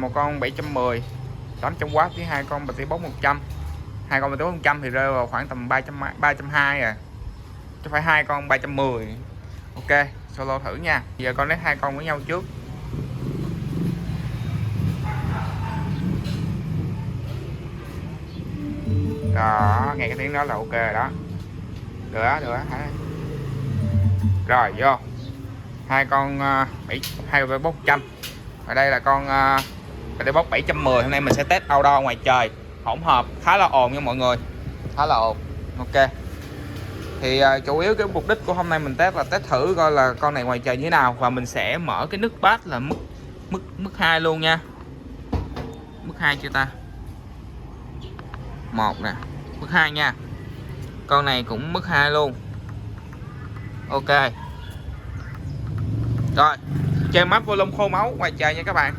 một con 710 800W với hai con PARTYBOX 100. Hai con PARTYBOX 100 thì rơi vào khoảng tầm 320 à, chứ phải hai con 310. Ok, solo thử nha. Giờ con lấy hai con với nhau trước. Đó, nghe cái tiếng đó là ok rồi đó. Được đó. Rồi vô. Hai con 2 bốc 100. Ở đây là con PARTYBOX 710. Hôm nay mình sẽ test outdoor ngoài trời, hỗn hợp khá là ồn nha mọi người, khá là ồn. Ok. Thì chủ yếu cái mục đích của hôm nay mình test là test thử coi là con này ngoài trời như thế nào, và mình sẽ mở cái nút bass là mức 2 luôn nha. Mức 2 chưa ta? 1 nè, mức 2 nha. Con này cũng mức 2 luôn. Ok. Rồi, chơi mắt volume khô máu ngoài trời nha các bạn.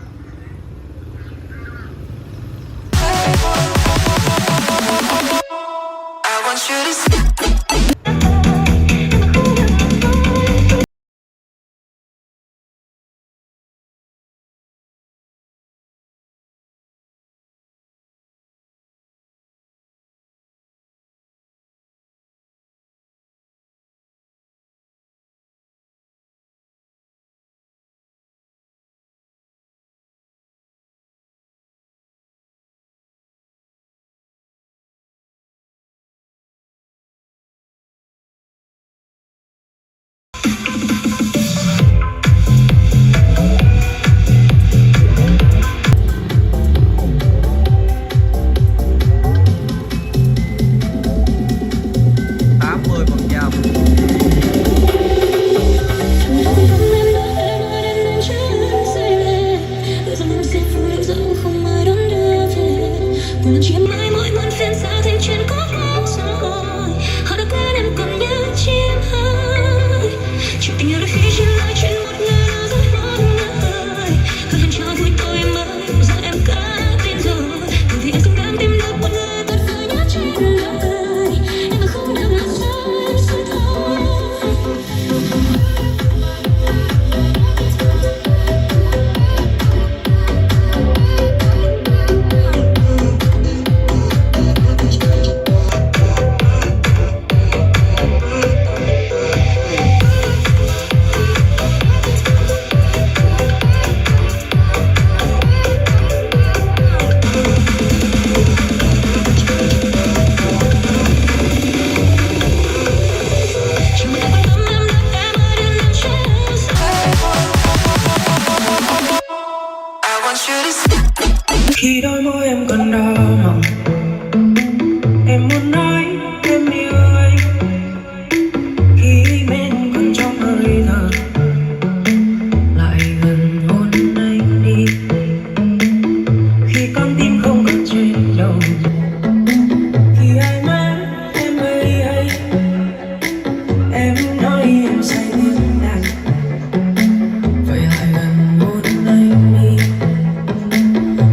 Khi đôi môi em còn đỏ mọng, em muốn nói em yêu anh. Khi bên còn trong hơi thở, lại gần hôn anh đi. Khi con tim không còn trên đầu, khi ai mang em ơi ấy, em nói em say tiếng đàn. Vậy lại gần hôn anh đi,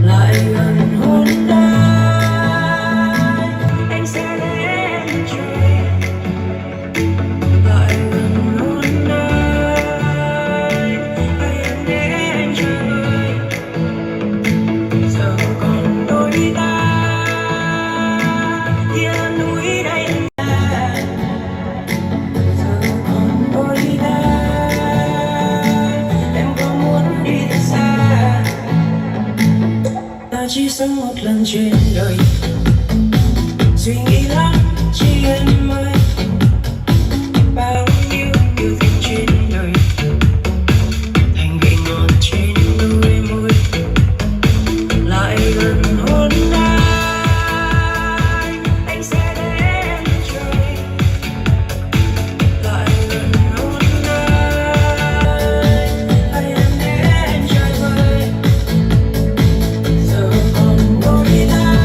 lại gần hôn anh sẽ đến trời. Lại gần hôn hãy em để anh chơi. Giờ còn đôi ta, kia núi đây là. Giờ còn đôi ta, em có muốn đi thật xa. Ta chỉ sống một lần trên đời, suy nghĩ lắm chỉ em ơi. Bao nhiêu yêu thích trên đời, thành vị ngọt trên đôi môi. Lại gần hôn anh sẽ đến trời. Lại gần hôn hãy em để anh chơi vơi. Giờ còn đôi ta,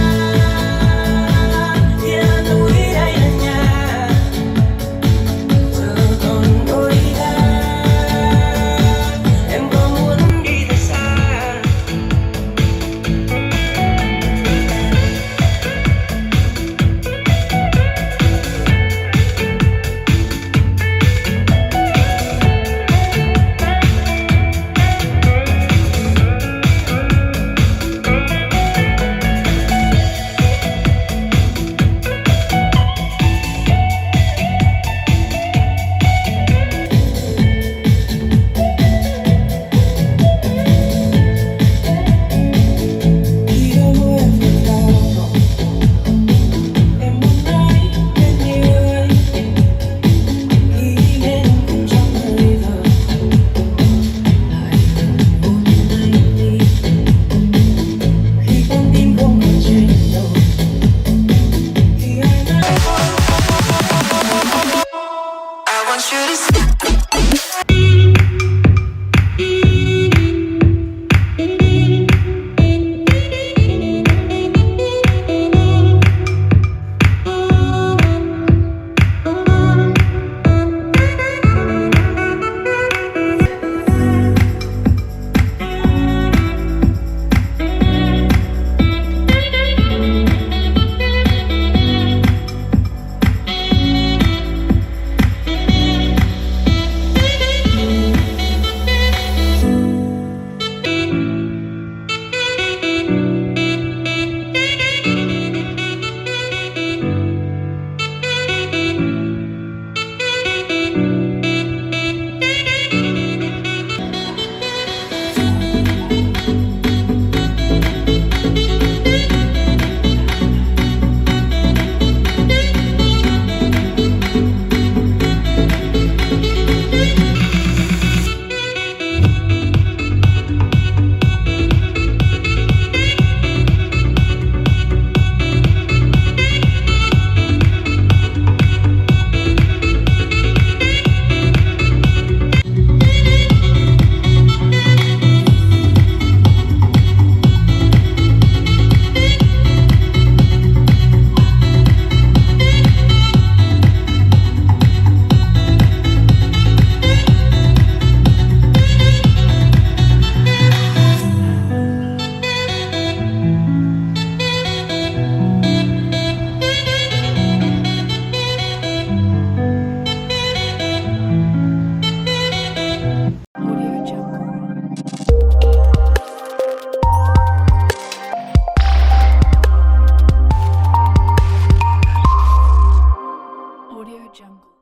Audio Jungle.